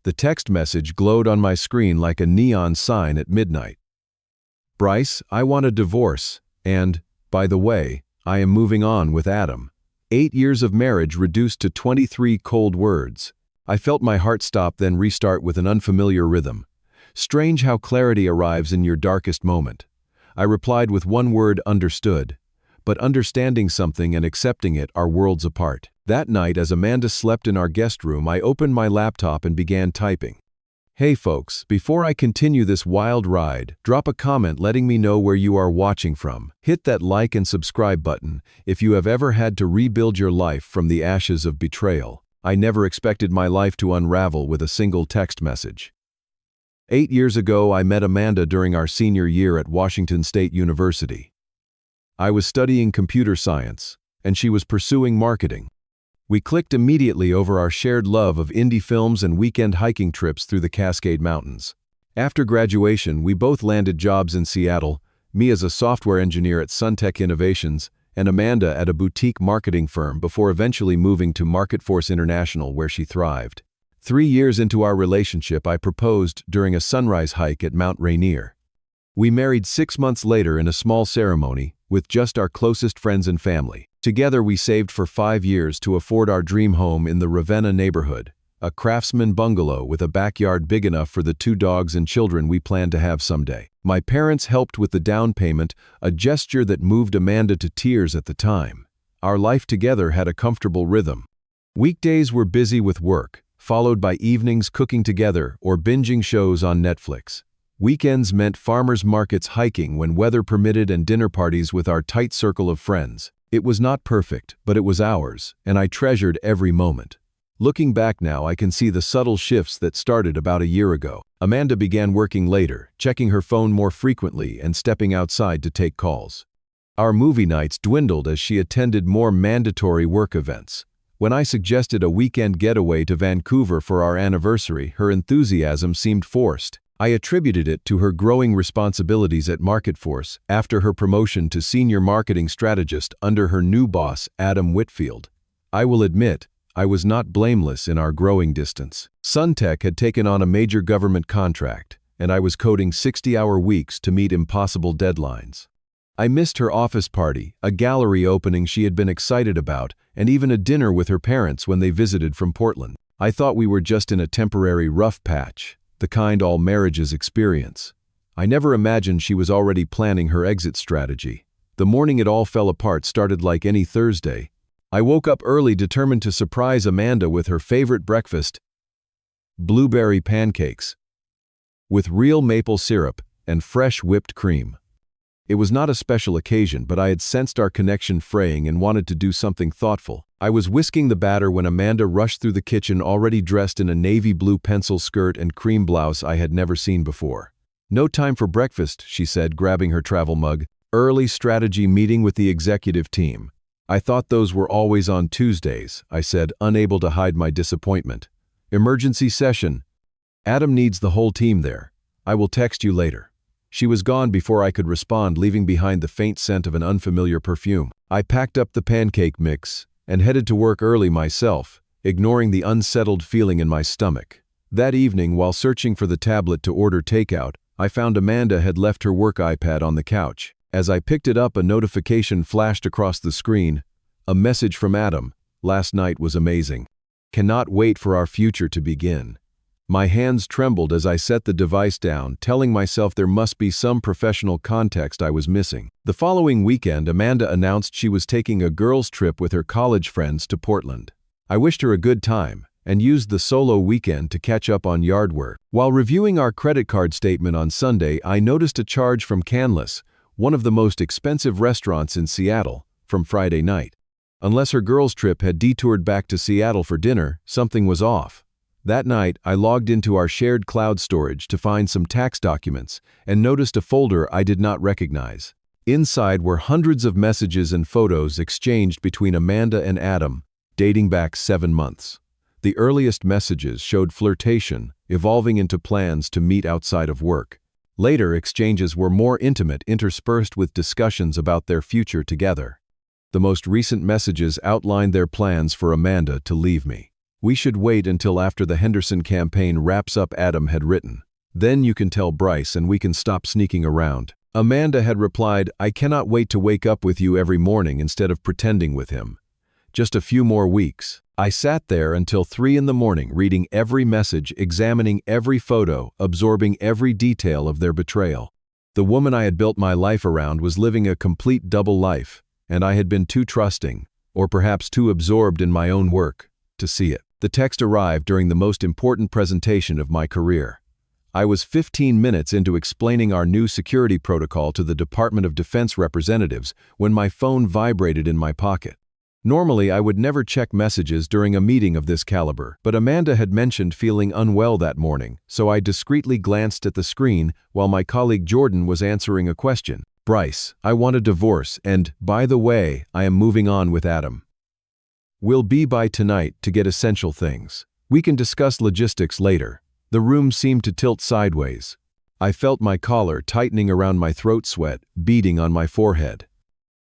The text message glowed on my screen like a neon sign at midnight. Bryce, I want a divorce, and, by the way, I am moving on with Adam. 8 years of marriage reduced to 23 cold words. I felt my heart stop, then restart with an unfamiliar rhythm. Strange how clarity arrives in your darkest moment. I replied with one word: understood. But understanding something and accepting it are worlds apart. That night, as Amanda slept in our guest room, I opened my laptop and began typing. Hey folks, before I continue this wild ride, drop a comment letting me know where you are watching from. Hit that like and subscribe button if you have ever had to rebuild your life from the ashes of betrayal. I never expected my life to unravel with a single text message. 8 years ago, I met Amanda during our senior year at Washington State University. I was studying computer science, and she was pursuing marketing. We clicked immediately over our shared love of indie films and weekend hiking trips through the Cascade Mountains. After graduation, we both landed jobs in Seattle, me as a software engineer at SunTech Innovations, and Amanda at a boutique marketing firm before eventually moving to MarketForce International, where she thrived. 3 years into our relationship, I proposed during a sunrise hike at Mount Rainier. We married 6 months later in a small ceremony, with just our closest friends and family. Together we saved for 5 years to afford our dream home in the Ravenna neighborhood, a craftsman bungalow with a backyard big enough for the 2 dogs and children we planned to have someday. My parents helped with the down payment, a gesture that moved Amanda to tears at the time. Our life together had a comfortable rhythm. Weekdays were busy with work, followed by evenings cooking together or binging shows on Netflix. Weekends meant farmers markets, hiking when weather permitted, and dinner parties with our tight circle of friends. It was not perfect, but it was ours, and I treasured every moment. Looking back now, I can see the subtle shifts that started about a year ago. Amanda began working later, checking her phone more frequently and stepping outside to take calls. Our movie nights dwindled as she attended more mandatory work events. When I suggested a weekend getaway to Vancouver for our anniversary, her enthusiasm seemed forced. I attributed it to her growing responsibilities at MarketForce after her promotion to senior marketing strategist under her new boss, Adam Whitfield. I will admit, I was not blameless in our growing distance. SunTech had taken on a major government contract, and I was coding 60-hour weeks to meet impossible deadlines. I missed her office party, a gallery opening she had been excited about, and even a dinner with her parents when they visited from Portland. I thought we were just in a temporary rough patch, the kind all marriages experience. I never imagined she was already planning her exit strategy. The morning it all fell apart started like any Thursday. I woke up early, determined to surprise Amanda with her favorite breakfast: blueberry pancakes with real maple syrup and fresh whipped cream. It was not a special occasion, but I had sensed our connection fraying and wanted to do something thoughtful. I was whisking the batter when Amanda rushed through the kitchen, already dressed in a navy blue pencil skirt and cream blouse I had never seen before. "No time for breakfast," she said, grabbing her travel mug. "Early strategy meeting with the executive team." "I thought those were always on Tuesdays," I said, unable to hide my disappointment. "Emergency session. Adam needs the whole team there. I will text you later." She was gone before I could respond, leaving behind the faint scent of an unfamiliar perfume. I packed up the pancake mix and headed to work early myself, ignoring the unsettled feeling in my stomach. That evening, while searching for the tablet to order takeout, I found Amanda had left her work iPad on the couch. As I picked it up, a notification flashed across the screen. A message from Adam. "Last night was amazing. Cannot wait for our future to begin." My hands trembled as I set the device down, telling myself there must be some professional context I was missing. The following weekend, Amanda announced she was taking a girls' trip with her college friends to Portland. I wished her a good time and used the solo weekend to catch up on yard work. While reviewing our credit card statement on Sunday, I noticed a charge from Canlis, one of the most expensive restaurants in Seattle, from Friday night. Unless her girls' trip had detoured back to Seattle for dinner, something was off. That night, I logged into our shared cloud storage to find some tax documents and noticed a folder I did not recognize. Inside were hundreds of messages and photos exchanged between Amanda and Adam, dating back 7 months. The earliest messages showed flirtation, evolving into plans to meet outside of work. Later exchanges were more intimate, interspersed with discussions about their future together. The most recent messages outlined their plans for Amanda to leave me. We should wait until after the Henderson campaign wraps up, Adam had written. Then you can tell Bryce and we can stop sneaking around. Amanda had replied, I cannot wait to wake up with you every morning instead of pretending with him. Just a few more weeks. I sat there until 3 in the morning reading every message, examining every photo, absorbing every detail of their betrayal. The woman I had built my life around was living a complete double life, and I had been too trusting, or perhaps too absorbed in my own work, to see it. The text arrived during the most important presentation of my career. I was 15 minutes into explaining our new security protocol to the Department of Defense representatives when my phone vibrated in my pocket. Normally, I would never check messages during a meeting of this caliber, but Amanda had mentioned feeling unwell that morning, so I discreetly glanced at the screen while my colleague Jordan was answering a question. Bryce, I want a divorce, and, by the way, I am moving on with Adam. We'll be by tonight to get essential things. We can discuss logistics later. The room seemed to tilt sideways. I felt my collar tightening around my throat, sweat beading on my forehead.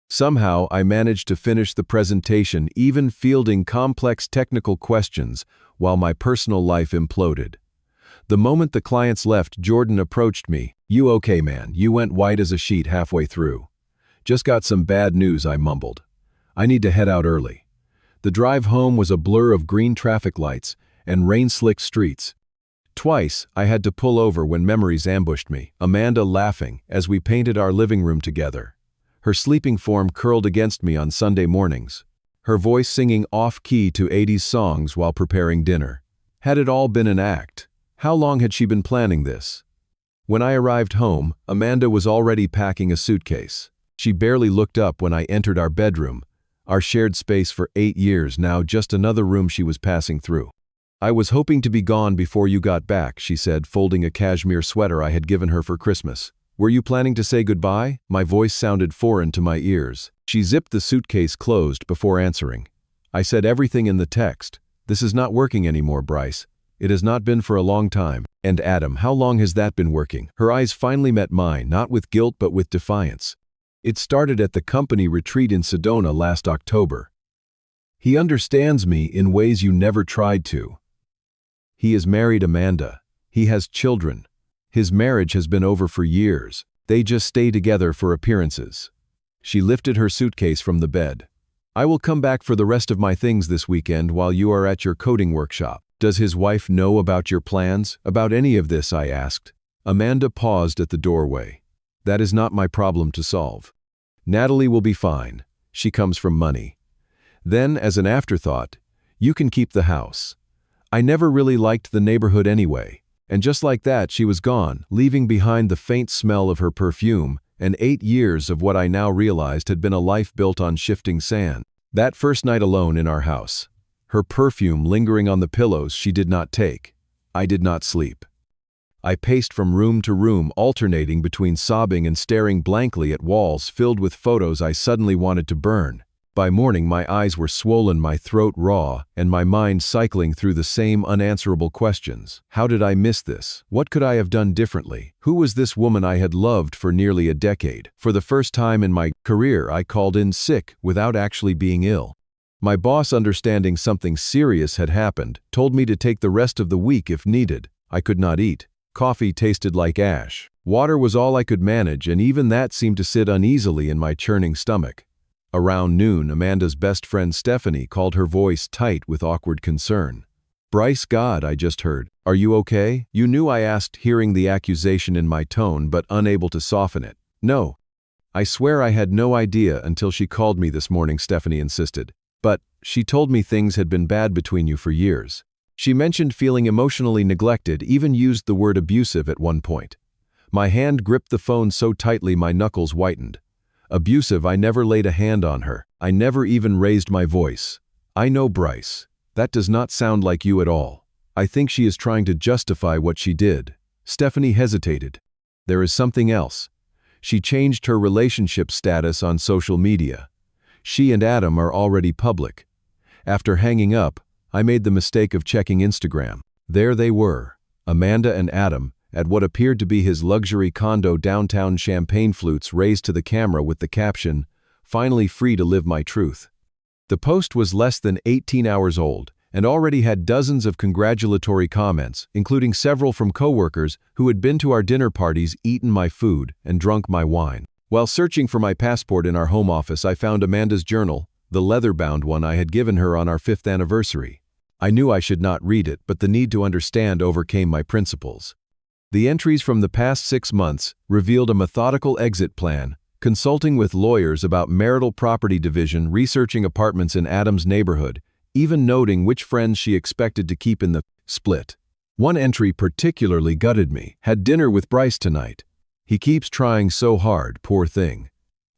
Somehow, I managed to finish the presentation, even fielding complex technical questions, while my personal life imploded. The moment the clients left, Jordan approached me. You okay, man? You went white as a sheet halfway through. Just got some bad news, I mumbled. I need to head out early. The drive home was a blur of green traffic lights and rain-slicked streets. Twice, I had to pull over when memories ambushed me, Amanda laughing as we painted our living room together. Her sleeping form curled against me on Sunday mornings, her voice singing off-key to 80s songs while preparing dinner. Had it all been an act? How long had she been planning this? When I arrived home, Amanda was already packing a suitcase. She barely looked up when I entered our bedroom, our shared space for 8 years, now just another room she was passing through. I was hoping to be gone before you got back, she said, folding a cashmere sweater I had given her for Christmas. Were you planning to say goodbye? My voice sounded foreign to my ears. She zipped the suitcase closed before answering. I said everything in the text. This is not working anymore, Bryce. It has not been for a long time. And Adam, how long has that been working? Her eyes finally met mine, not with guilt but with defiance. It started at the company retreat in Sedona last October. He understands me in ways you never tried to. He is married, Amanda. He has children. His marriage has been over for years. They just stay together for appearances. She lifted her suitcase from the bed. I will come back for the rest of my things this weekend while you are at your coding workshop. Does his wife know about your plans? About any of this? I asked. Amanda paused at the doorway. That is not my problem to solve. Natalie will be fine. She comes from money. Then, as an afterthought, you can keep the house. I never really liked the neighborhood anyway. And just like that, she was gone, leaving behind the faint smell of her perfume and 8 years of what I now realized had been a life built on shifting sand. That first night alone in our house, her perfume lingering on the pillows she did not take, I did not sleep. I paced from room to room, alternating between sobbing and staring blankly at walls filled with photos I suddenly wanted to burn. By morning, my eyes were swollen, my throat raw, and my mind cycling through the same unanswerable questions. How did I miss this? What could I have done differently? Who was this woman I had loved for nearly a decade? For the first time in my career, I called in sick without actually being ill. My boss, understanding something serious had happened, told me to take the rest of the week if needed. I could not eat. Coffee tasted like ash. Water was all I could manage, and even that seemed to sit uneasily in my churning stomach. Around noon, Amanda's best friend Stephanie called, her voice tight with awkward concern. Bryce, God, I just heard. Are you okay? You knew, I asked, hearing the accusation in my tone but unable to soften it. No. I swear I had no idea until she called me this morning, Stephanie insisted. But she told me things had been bad between you for years. She mentioned feeling emotionally neglected, even used the word abusive at one point. My hand gripped the phone so tightly my knuckles whitened. Abusive? I never laid a hand on her. I never even raised my voice. I know, Bryce. That does not sound like you at all. I think she is trying to justify what she did. Stephanie hesitated. There is something else. She changed her relationship status on social media. She and Adam are already public. After hanging up, I made the mistake of checking Instagram. There they were, Amanda and Adam, at what appeared to be his luxury condo downtown, champagne flutes raised to the camera with the caption, "Finally free to live my truth." The post was less than 18 hours old, and already had dozens of congratulatory comments, including several from coworkers who had been to our dinner parties, eaten my food, and drunk my wine. While searching for my passport in our home office, I found Amanda's journal, the leather-bound one I had given her on our 5th anniversary. I knew I should not read it, but the need to understand overcame my principles. The entries from the past 6 months revealed a methodical exit plan, consulting with lawyers about marital property division, researching apartments in Adam's neighborhood, even noting which friends she expected to keep in the split. One entry particularly gutted me. Had dinner with Bryce tonight. He keeps trying so hard, poor thing.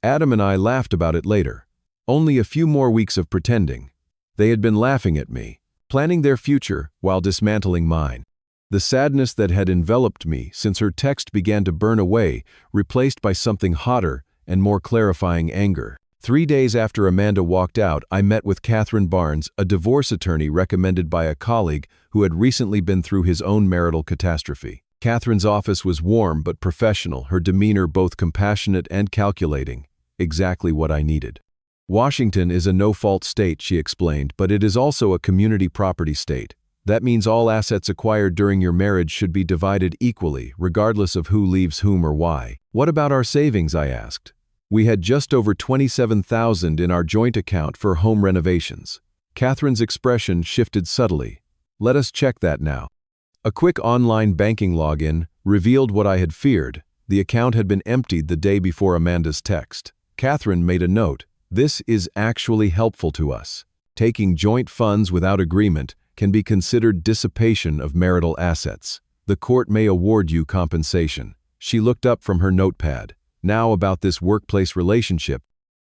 Adam and I laughed about it later. Only a few more weeks of pretending. They had been laughing at me, planning their future while dismantling mine. The sadness that had enveloped me since her text began to burn away, replaced by something hotter and more clarifying anger. 3 days after Amanda walked out, I met with Catherine Barnes, a divorce attorney recommended by a colleague who had recently been through his own marital catastrophe. Catherine's office was warm but professional, her demeanor both compassionate and calculating, exactly what I needed. Washington is a no-fault state, she explained, but it is also a community property state. That means all assets acquired during your marriage should be divided equally, regardless of who leaves whom or why. What about our savings, I asked. We had just over $27,000 in our joint account for home renovations. Catherine's expression shifted subtly. Let us check that now. A quick online banking login revealed what I had feared. The account had been emptied the day before Amanda's text. Catherine made a note. This is actually helpful to us. Taking joint funds without agreement can be considered dissipation of marital assets. The court may award you compensation. She looked up from her notepad. Now about this workplace relationship.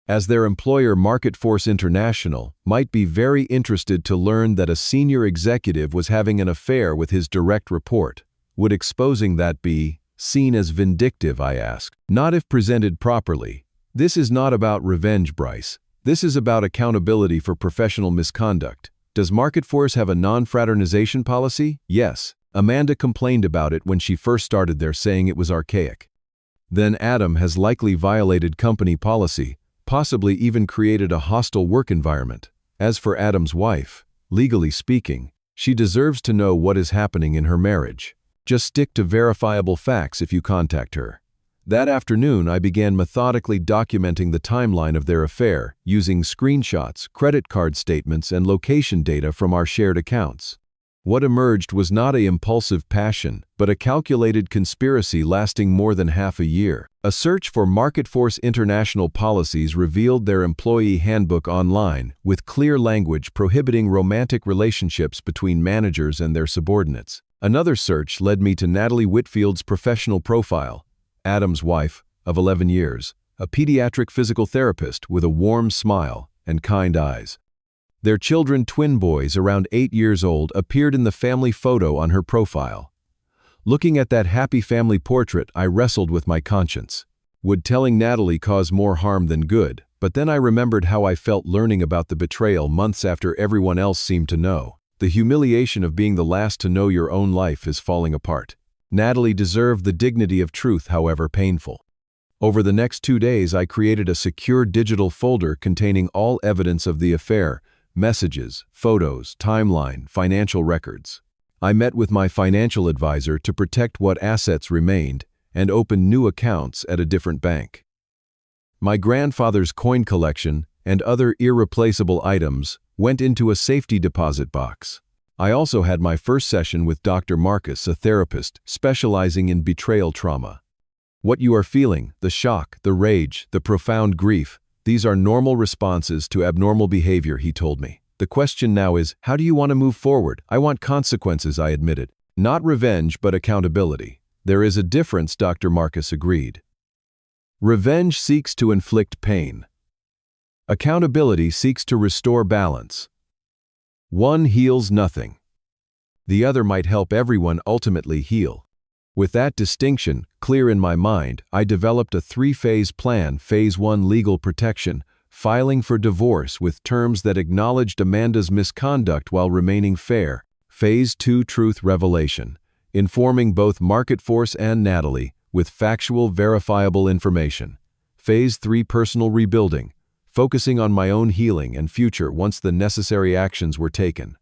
As their employer, MarketForce International might be very interested to learn that a senior executive was having an affair with his direct report. Would exposing that be seen as vindictive, I asked. Not if presented properly. This is not about revenge, Bryce. This is about accountability for professional misconduct. Does MarketForce have a non-fraternization policy? Yes. Amanda complained about it when she first started there, saying it was archaic. Then Adam has likely violated company policy, possibly even created a hostile work environment. As for Adam's wife, legally speaking, she deserves to know what is happening in her marriage. Just stick to verifiable facts if you contact her. That afternoon, I began methodically documenting the timeline of their affair, using screenshots, credit card statements, and location data from our shared accounts. What emerged was not an impulsive passion, but a calculated conspiracy lasting more than half a year. A search for MarketForce International policies revealed their employee handbook online, with clear language prohibiting romantic relationships between managers and their subordinates. Another search led me to Natalie Whitfield's professional profile. Adam's wife, of 11 years, a pediatric physical therapist with a warm smile and kind eyes. Their children, twin boys around 8 years old, appeared in the family photo on her profile. Looking at that happy family portrait, I wrestled with my conscience. Would telling Natalie cause more harm than good? But then I remembered how I felt learning about the betrayal months after everyone else seemed to know. The humiliation of being the last to know your own life is falling apart. Natalie deserved the dignity of truth, however painful. Over the next 2 days, I created a secure digital folder containing all evidence of the affair, messages, photos, timeline, financial records. I met with my financial advisor to protect what assets remained and opened new accounts at a different bank. My grandfather's coin collection and other irreplaceable items went into a safety deposit box. I also had my first session with Dr. Marcus, a therapist specializing in betrayal trauma. What you are feeling, the shock, the rage, the profound grief, these are normal responses to abnormal behavior, he told me. The question now is, how do you want to move forward? I want consequences, I admitted. Not revenge, but accountability. There is a difference, Dr. Marcus agreed. Revenge seeks to inflict pain. Accountability seeks to restore balance. One heals nothing. The other might help everyone ultimately heal. With that distinction clear in my mind, I developed a 3-phase plan. Phase 1, legal protection, filing for divorce with terms that acknowledged Amanda's misconduct while remaining fair. Phase 2, truth revelation, informing both MarketForce and Natalie with factual, verifiable information. Phase 3, personal rebuilding, focusing on my own healing and future once the necessary actions were taken.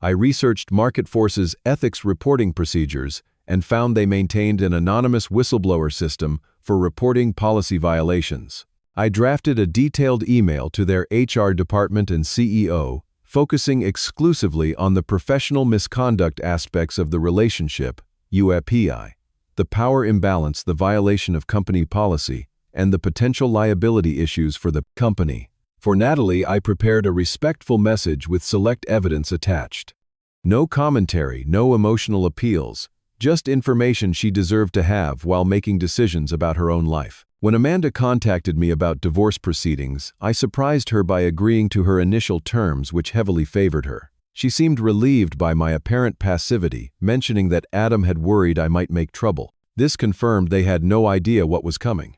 I researched MarketForce's ethics reporting procedures and found they maintained an anonymous whistleblower system for reporting policy violations. I drafted a detailed email to their HR department and CEO, focusing exclusively on the professional misconduct aspects of the relationship, UAPI, the power imbalance, the violation of company policy, and the potential liability issues for the company. For Natalie, I prepared a respectful message with select evidence attached. No commentary, no emotional appeals, just information she deserved to have while making decisions about her own life. When Amanda contacted me about divorce proceedings, I surprised her by agreeing to her initial terms, which heavily favored her. She seemed relieved by my apparent passivity, mentioning that Adam had worried I might make trouble. This confirmed they had no idea what was coming.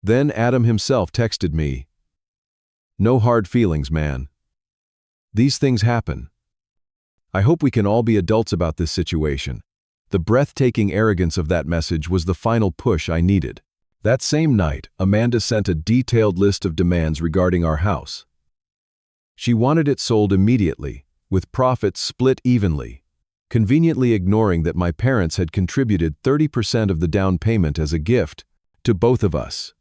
Then Adam himself texted me, "No hard feelings, man. These things happen. I hope we can all be adults about this situation." The breathtaking arrogance of that message was the final push I needed. That same night, Amanda sent a detailed list of demands regarding our house. She wanted it sold immediately, with profits split evenly, conveniently ignoring that my parents had contributed 30% of the down payment as a gift to both of us.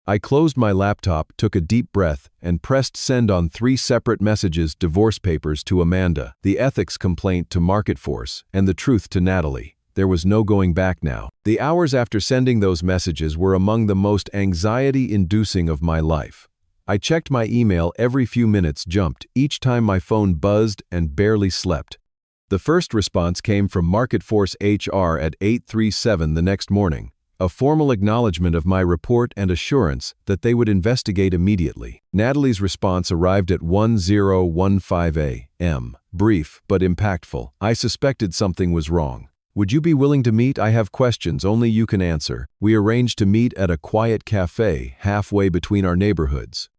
I closed my laptop, took a deep breath, and pressed send on 3 separate messages: divorce papers to Amanda, the ethics complaint to MarketForce, and the truth to Natalie. There was no going back now. The hours after sending those messages were among the most anxiety-inducing of my life. I checked my email every few minutes, jumped each time my phone buzzed, and barely slept. The first response came from MarketForce HR at 8:37 the next morning. A formal acknowledgement of my report and assurance that they would investigate immediately. Natalie's response arrived at 10:15 a.m. Brief, but impactful. "I suspected something was wrong. Would you be willing to meet? I have questions only you can answer." We arranged to meet at a quiet cafe halfway between our neighborhoods.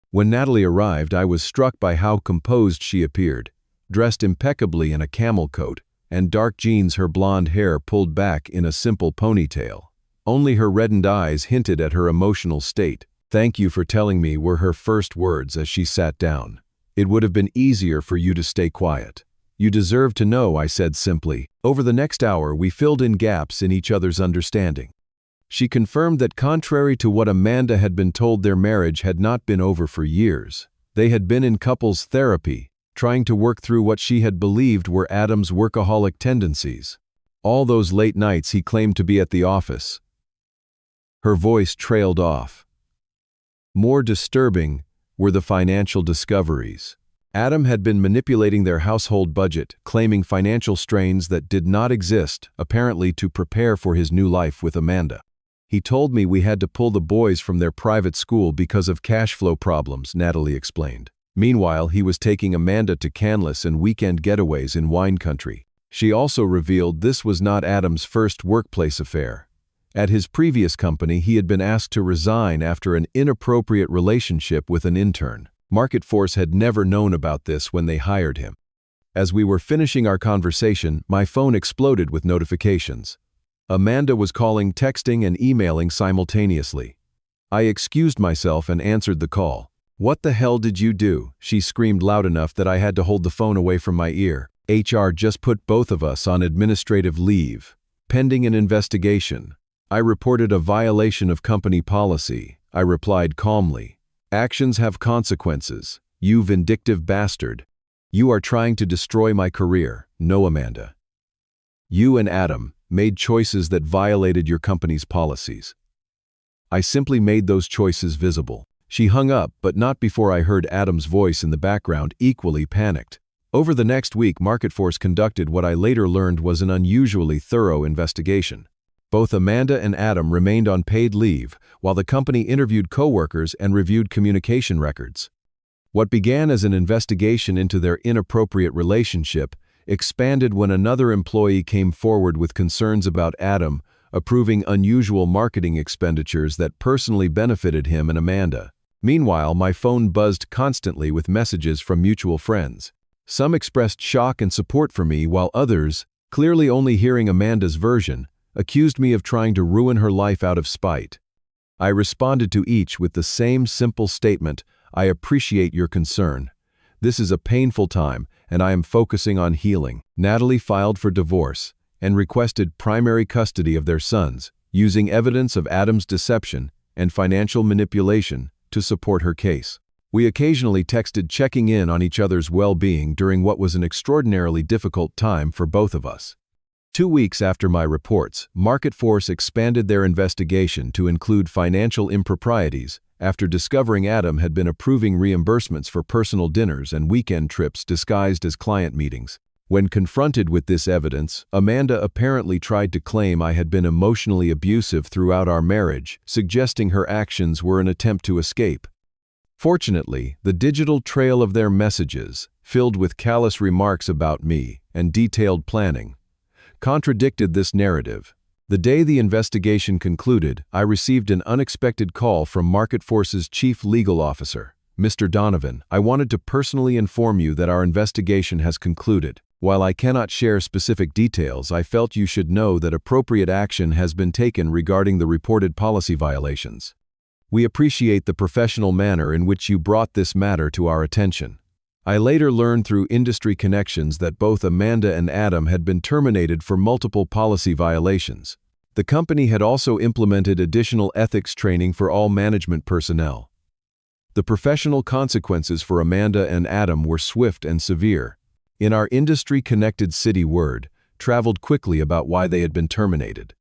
When Natalie arrived, I was struck by how composed she appeared, dressed impeccably in a camel coat and dark jeans, her blonde hair pulled back in a simple ponytail. Only her reddened eyes hinted at her emotional state. "Thank you for telling me," were her first words as she sat down. "It would have been easier for you to stay quiet." "You deserve to know," I said simply. Over the next hour, we filled in gaps in each other's understanding. She confirmed that contrary to what Amanda had been told, their marriage had not been over for years. They had been in couples therapy, trying to work through what she had believed were Adam's workaholic tendencies. All those late nights he claimed to be at the office. Her voice trailed off. More disturbing were the financial discoveries. Adam had been manipulating their household budget, claiming financial strains that did not exist, apparently to prepare for his new life with Amanda. "He told me we had to pull the boys from their private school because of cash flow problems," Natalie explained. Meanwhile, he was taking Amanda to Canlis and weekend getaways in wine country. She also revealed this was not Adam's first workplace affair. At his previous company, he had been asked to resign after an inappropriate relationship with an intern. MarketForce had never known about this when they hired him. As we were finishing our conversation, my phone exploded with notifications. Amanda was calling, texting, and emailing simultaneously. I excused myself and answered the call. "What the hell did you do?" she screamed loud enough that I had to hold the phone away from my ear. "HR just put both of us on administrative leave, pending an investigation. I reported a violation of company policy," I replied calmly. "Actions have consequences, you vindictive bastard. You are trying to destroy my career." "No, Amanda. You and Adam made choices that violated your company's policies. I simply made those choices visible." She hung up, but not before I heard Adam's voice in the background, equally panicked. Over the next week, MarketForce conducted what I later learned was an unusually thorough investigation. Both Amanda and Adam remained on paid leave, while the company interviewed coworkers and reviewed communication records. What began as an investigation into their inappropriate relationship expanded when another employee came forward with concerns about Adam approving unusual marketing expenditures that personally benefited him and Amanda. Meanwhile, my phone buzzed constantly with messages from mutual friends. Some expressed shock and support for me, while others, clearly only hearing Amanda's version, accused me of trying to ruin her life out of spite. I responded to each with the same simple statement: "I appreciate your concern. This is a painful time, and I am focusing on healing. Natalie filed for divorce and requested primary custody of their sons, using evidence of Adam's deception and financial manipulation to support her case. We occasionally texted, checking in on each other's well-being during what was an extraordinarily difficult time for both of us. 2 weeks after my reports, MarketForce expanded their investigation to include financial improprieties after discovering Adam had been approving reimbursements for personal dinners and weekend trips disguised as client meetings. When confronted with this evidence, Amanda apparently tried to claim I had been emotionally abusive throughout our marriage, suggesting her actions were an attempt to escape. Fortunately, the digital trail of their messages, filled with callous remarks about me and detailed planning, contradicted this narrative. The day the investigation concluded, I received an unexpected call from MarketForce's chief legal officer, Mr. Donovan. I wanted to personally inform you that our investigation has concluded. While I cannot share specific details, I felt you should know that appropriate action has been taken regarding the reported policy violations. We appreciate the professional manner in which you brought this matter to our attention. I later learned through industry connections that both Amanda and Adam had been terminated for multiple policy violations. The company had also implemented additional ethics training for all management personnel. The professional consequences for Amanda and Adam were swift and severe. In our industry-connected city, word traveled quickly about why they had been terminated.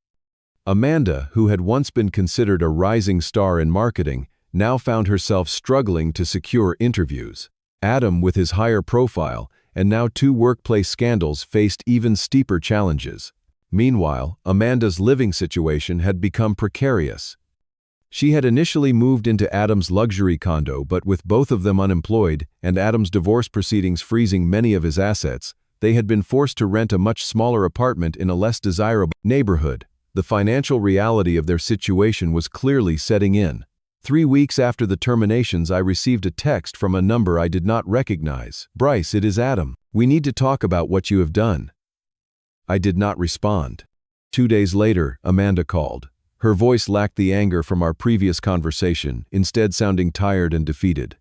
Amanda, who had once been considered a rising star in marketing, now found herself struggling to secure interviews. Adam, with his higher profile and now 2 workplace scandals, faced even steeper challenges. Meanwhile, Amanda's living situation had become precarious. She had initially moved into Adam's luxury condo, but with both of them unemployed and Adam's divorce proceedings freezing many of his assets, they had been forced to rent a much smaller apartment in a less desirable neighborhood. The financial reality of their situation was clearly setting in. 3 weeks after the terminations, I received a text from a number I did not recognize. "Bryce, it is Adam. We need to talk about what you have done." I did not respond. 2 days later, Amanda called. Her voice lacked the anger from our previous conversation, instead sounding tired and defeated.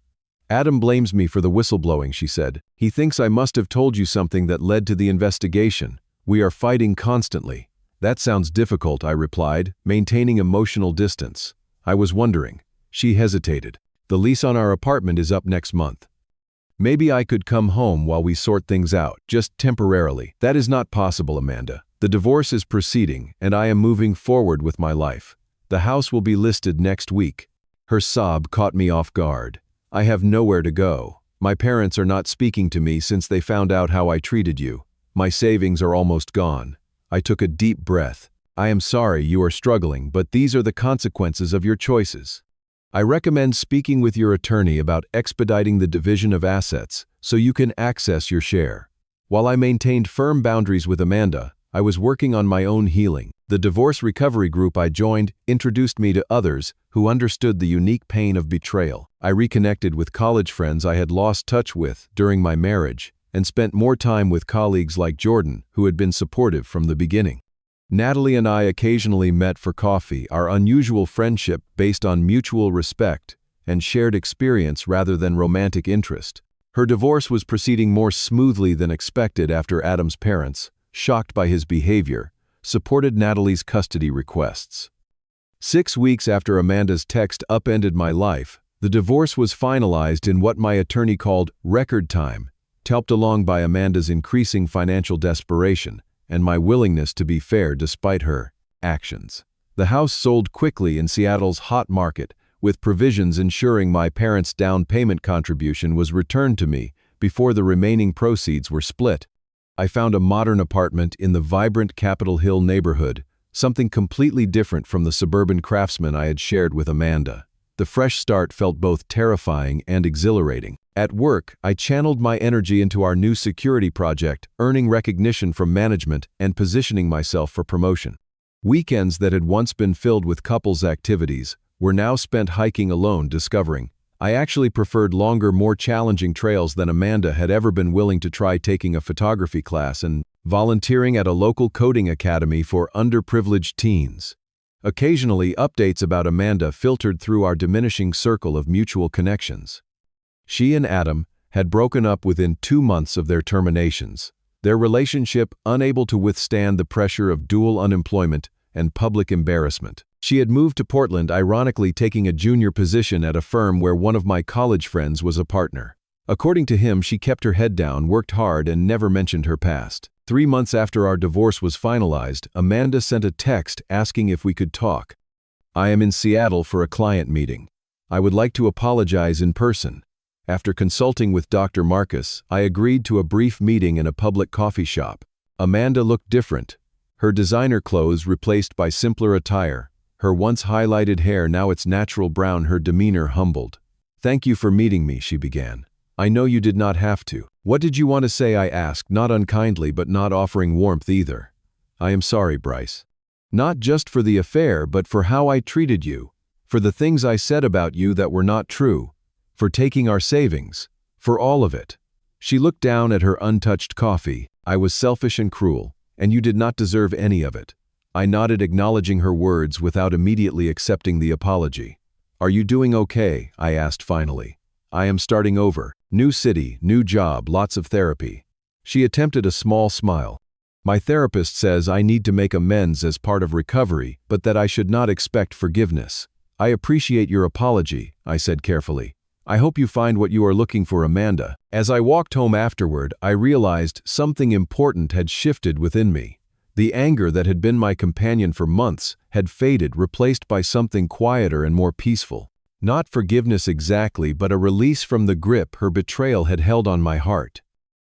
"Adam blames me for the whistleblowing," she said. "He thinks I must have told you something that led to the investigation. We are fighting constantly." "That sounds difficult," I replied, maintaining emotional distance. I was wondering. She hesitated. "The lease on our apartment is up next month. Maybe I could come home while we sort things out, just temporarily." "That is not possible, Amanda. The divorce is proceeding, and I am moving forward with my life. The house will be listed next week." Her sob caught me off guard. "I have nowhere to go. My parents are not speaking to me since they found out how I treated you. My savings are almost gone." I took a deep breath. "I am sorry you are struggling, but these are the consequences of your choices. I recommend speaking with your attorney about expediting the division of assets so you can access your share." While I maintained firm boundaries with Amanda, I was working on my own healing. The divorce recovery group I joined introduced me to others who understood the unique pain of betrayal. I reconnected with college friends I had lost touch with during my marriage and spent more time with colleagues like Jordan, who had been supportive from the beginning. Natalie and I occasionally met for coffee, our unusual friendship based on mutual respect and shared experience rather than romantic interest. Her divorce was proceeding more smoothly than expected after Adam's parents, shocked by his behavior, supported Natalie's custody requests. 6 weeks after Amanda's text upended my life, the divorce was finalized in what my attorney called record time, helped along by Amanda's increasing financial desperation and my willingness to be fair despite her actions. The house sold quickly in Seattle's hot market, with provisions ensuring my parents' down payment contribution was returned to me before the remaining proceeds were split. I found a modern apartment in the vibrant Capitol Hill neighborhood, something completely different from the suburban craftsman I had shared with Amanda. The fresh start felt both terrifying and exhilarating. At work, I channeled my energy into our new security project, earning recognition from management and positioning myself for promotion. Weekends that had once been filled with couples activities were now spent hiking alone, discovering I actually preferred longer, more challenging trails than Amanda had ever been willing to try, taking a photography class and volunteering at a local coding academy for underprivileged teens. Occasionally, updates about Amanda filtered through our diminishing circle of mutual connections. She and Adam had broken up within 2 months of their terminations, their relationship unable to withstand the pressure of dual unemployment and public embarrassment. She had moved to Portland, ironically taking a junior position at a firm where one of my college friends was a partner. According to him, she kept her head down, worked hard, and never mentioned her past. 3 months after our divorce was finalized, Amanda sent a text asking if we could talk. "I am in Seattle for a client meeting. I would like to apologize in person." After consulting with Dr. Marcus, I agreed to a brief meeting in a public coffee shop. Amanda looked different. Her designer clothes replaced by simpler attire. Her once highlighted hair now its natural brown, her demeanor humbled. "Thank you for meeting me," she began. "I know you did not have to." "What did you want to say?" I asked, not unkindly but not offering warmth either. "I am sorry, Bryce. Not just for the affair, but for how I treated you, for the things I said about you that were not true, for taking our savings, for all of it." She looked down at her untouched coffee. "I was selfish and cruel, and you did not deserve any of it." I nodded, acknowledging her words without immediately accepting the apology. "Are you doing okay?" I asked finally. "I am starting over. New city, new job, lots of therapy." She attempted a small smile. "My therapist says I need to make amends as part of recovery, but that I should not expect forgiveness." "I appreciate your apology," I said carefully. "I hope you find what you are looking for, Amanda." As I walked home afterward, I realized something important had shifted within me. The anger that had been my companion for months had faded, replaced by something quieter and more peaceful. Not forgiveness exactly, but a release from the grip her betrayal had held on my heart.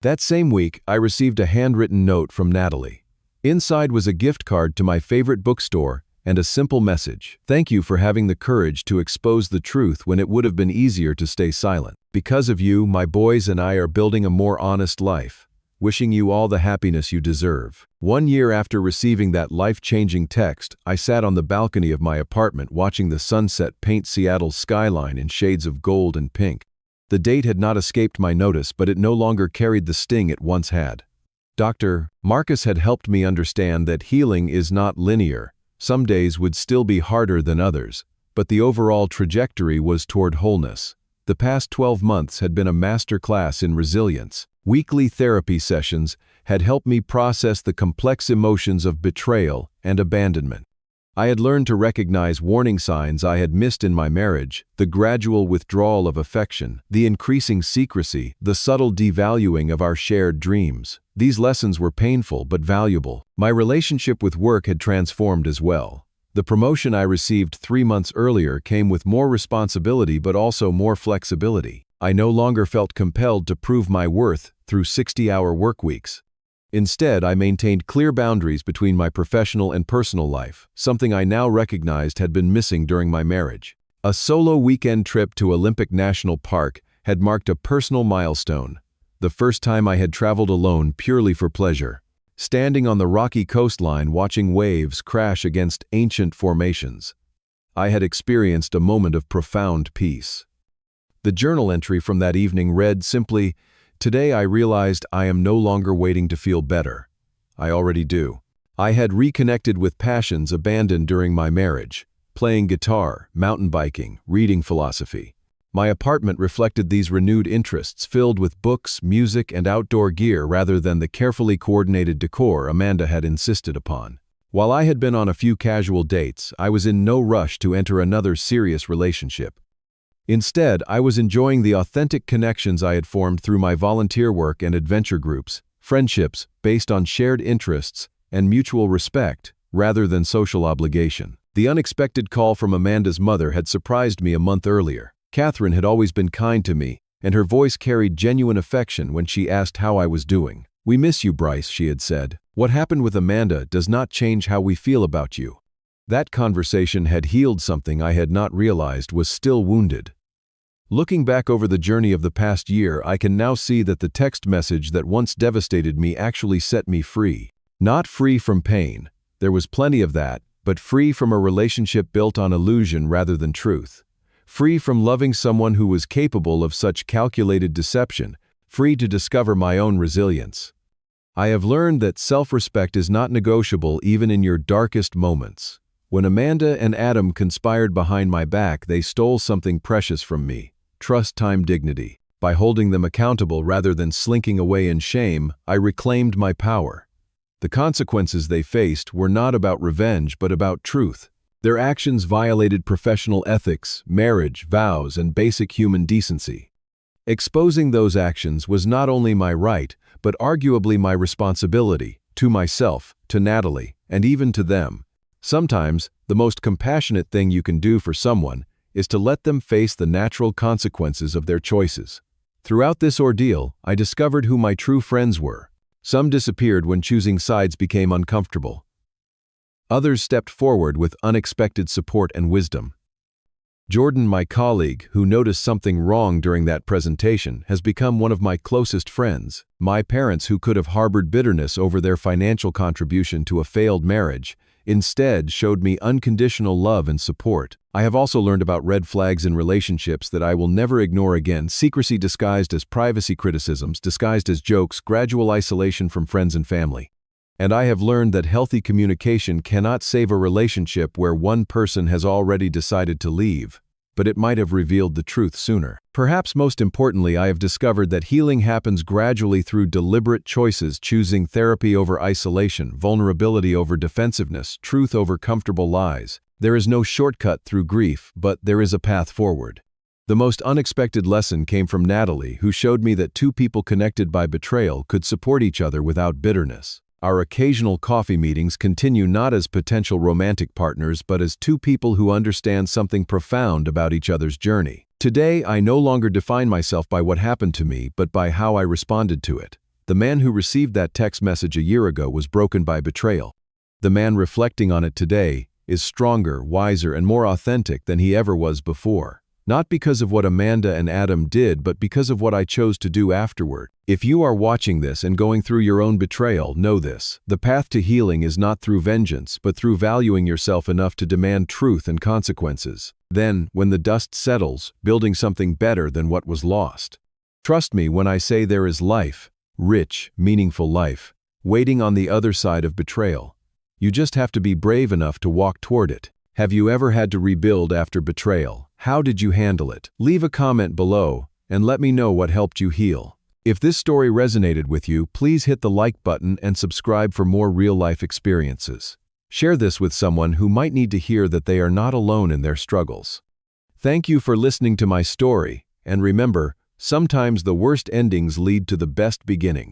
That same week, I received a handwritten note from Natalie. Inside was a gift card to my favorite bookstore and a simple message. "Thank you for having the courage to expose the truth when it would have been easier to stay silent. Because of you, my boys and I are building a more honest life. Wishing you all the happiness you deserve." 1 year after receiving that life-changing text, I sat on the balcony of my apartment watching the sunset paint Seattle's skyline in shades of gold and pink. The date had not escaped my notice, but it no longer carried the sting it once had. Dr. Marcus had helped me understand that healing is not linear. Some days would still be harder than others, but the overall trajectory was toward wholeness. The past 12 months had been a masterclass in resilience. Weekly therapy sessions had helped me process the complex emotions of betrayal and abandonment. I had learned to recognize warning signs I had missed in my marriage, the gradual withdrawal of affection, the increasing secrecy, the subtle devaluing of our shared dreams. These lessons were painful but valuable. My relationship with work had transformed as well. The promotion I received 3 months earlier came with more responsibility but also more flexibility. I no longer felt compelled to prove my worth through 60-hour work weeks. Instead, I maintained clear boundaries between my professional and personal life, something I now recognized had been missing during my marriage. A solo weekend trip to Olympic National Park had marked a personal milestone, the first time I had traveled alone purely for pleasure. Standing on the rocky coastline watching waves crash against ancient formations, I had experienced a moment of profound peace. The journal entry from that evening read simply, "Today I realized I am no longer waiting to feel better. I already do." I had reconnected with passions abandoned during my marriage, playing guitar, mountain biking, reading philosophy. My apartment reflected these renewed interests, filled with books, music, and outdoor gear rather than the carefully coordinated decor Amanda had insisted upon. While I had been on a few casual dates, I was in no rush to enter another serious relationship. Instead, I was enjoying the authentic connections I had formed through my volunteer work and adventure groups, friendships based on shared interests and mutual respect rather than social obligation. The unexpected call from Amanda's mother had surprised me a month earlier. Catherine had always been kind to me, and her voice carried genuine affection when she asked how I was doing. "We miss you, Bryce," she had said. "What happened with Amanda does not change how we feel about you." That conversation had healed something I had not realized was still wounded. Looking back over the journey of the past year, I can now see that the text message that once devastated me actually set me free. Not free from pain, there was plenty of that, but free from a relationship built on illusion rather than truth. Free from loving someone who was capable of such calculated deception, free to discover my own resilience. I have learned that self-respect is not negotiable even in your darkest moments. When Amanda and Adam conspired behind my back, they stole something precious from me: trust, time, dignity. By holding them accountable rather than slinking away in shame, I reclaimed my power. The consequences they faced were not about revenge but about truth. Their actions violated professional ethics, marriage, vows, and basic human decency. Exposing those actions was not only my right, but arguably my responsibility, to myself, to Natalie, and even to them. Sometimes, the most compassionate thing you can do for someone is to let them face the natural consequences of their choices. Throughout this ordeal, I discovered who my true friends were. Some disappeared when choosing sides became uncomfortable. Others stepped forward with unexpected support and wisdom. Jordan, my colleague, who noticed something wrong during that presentation, has become one of my closest friends. My parents, who could have harbored bitterness over their financial contribution to a failed marriage, instead showed me unconditional love and support. I have also learned about red flags in relationships that I will never ignore again: secrecy disguised as privacy, criticisms disguised as jokes, gradual isolation from friends and family. And I have learned that healthy communication cannot save a relationship where one person has already decided to leave, but it might have revealed the truth sooner. Perhaps most importantly, I have discovered that healing happens gradually through deliberate choices, choosing therapy over isolation, vulnerability over defensiveness, truth over comfortable lies. There is no shortcut through grief, but there is a path forward. The most unexpected lesson came from Natalie, who showed me that two people connected by betrayal could support each other without bitterness. Our occasional coffee meetings continue not as potential romantic partners, but as two people who understand something profound about each other's journey. Today, I no longer define myself by what happened to me, but by how I responded to it. The man who received that text message a year ago was broken by betrayal. The man reflecting on it today is stronger, wiser, and more authentic than he ever was before. Not because of what Amanda and Adam did, but because of what I chose to do afterward. If you are watching this and going through your own betrayal, know this: the path to healing is not through vengeance, but through valuing yourself enough to demand truth and consequences. Then, when the dust settles, building something better than what was lost. Trust me when I say there is life, rich, meaningful life, waiting on the other side of betrayal. You just have to be brave enough to walk toward it. Have you ever had to rebuild after betrayal? How did you handle it? Leave a comment below and let me know what helped you heal. If this story resonated with you, please hit the like button and subscribe for more real-life experiences. Share this with someone who might need to hear that they are not alone in their struggles. Thank you for listening to my story, and remember, sometimes the worst endings lead to the best beginnings.